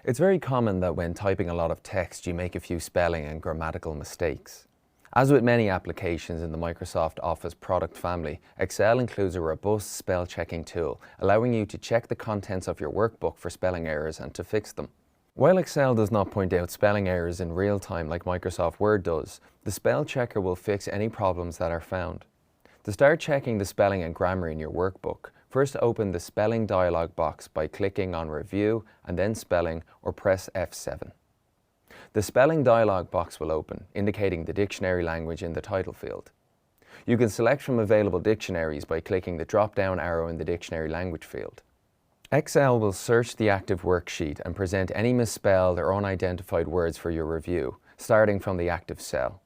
It's very common that when typing a lot of text, you make a few spelling and grammatical mistakes. As with many applications in the Microsoft Office product family, Excel includes a robust spell checking tool, allowing you to check the contents of your workbook for spelling errors and to fix them. While Excel does not point out spelling errors in real time like Microsoft Word does, the spell checker will fix any problems that are found. To start checking the spelling and grammar in your workbook, first open the Spelling dialog box by clicking on Review and then Spelling, or press F7. The Spelling dialog box will open, indicating the dictionary language in the title field. You can select from available dictionaries by clicking the drop-down arrow in the dictionary language field. Excel will search the active worksheet and present any misspelled or unidentified words for your review, starting from the active cell.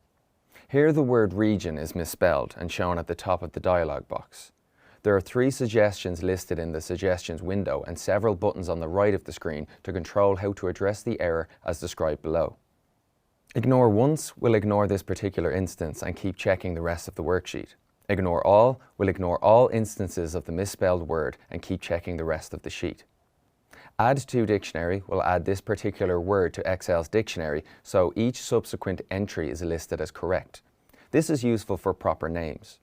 Here the word region is misspelled and shown at the top of the dialog box. There are 3 suggestions listed in the suggestions window and several buttons on the right of the screen to control how to address the error as described below. Ignore once will ignore this particular instance and keep checking the rest of the worksheet. Ignore all will ignore all instances of the misspelled word and keep checking the rest of the sheet. Add to dictionary will add this particular word to Excel's dictionary, so each subsequent entry is listed as correct. This is useful for proper names.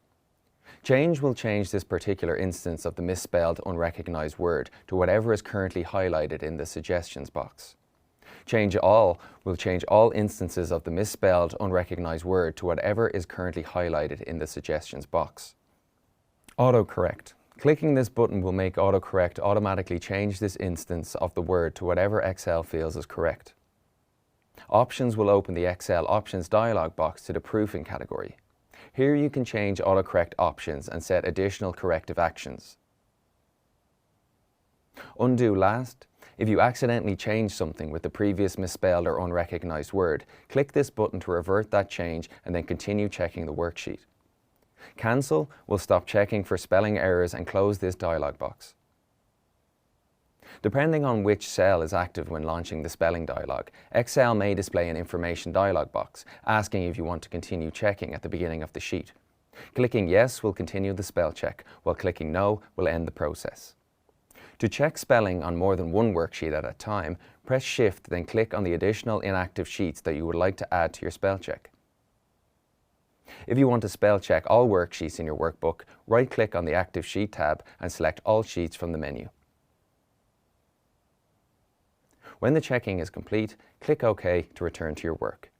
Change will change this particular instance of the misspelled, unrecognized word to whatever is currently highlighted in the suggestions box. Change all will change all instances of the misspelled, unrecognized word to whatever is currently highlighted in the suggestions box. Autocorrect. Clicking this button will make autocorrect automatically change this instance of the word to whatever Excel feels is correct. Options will open the Excel Options dialog box to the Proofing category. Here you can change autocorrect options and set additional corrective actions. Undo last. If you accidentally change something with the previous misspelled or unrecognized word, click this button to revert that change and then continue checking the worksheet. Cancel will stop checking for spelling errors and close this dialog box. Depending on which cell is active when launching the spelling dialog, Excel may display an information dialog box asking if you want to continue checking at the beginning of the sheet. Clicking Yes will continue the spell check, while clicking No will end the process. To check spelling on more than one worksheet at a time, press Shift, then click on the additional inactive sheets that you would like to add to your spell check. If you want to spell check all worksheets in your workbook, right-click on the Active Sheet tab and select All Sheets from the menu. When the checking is complete, click OK to return to your work.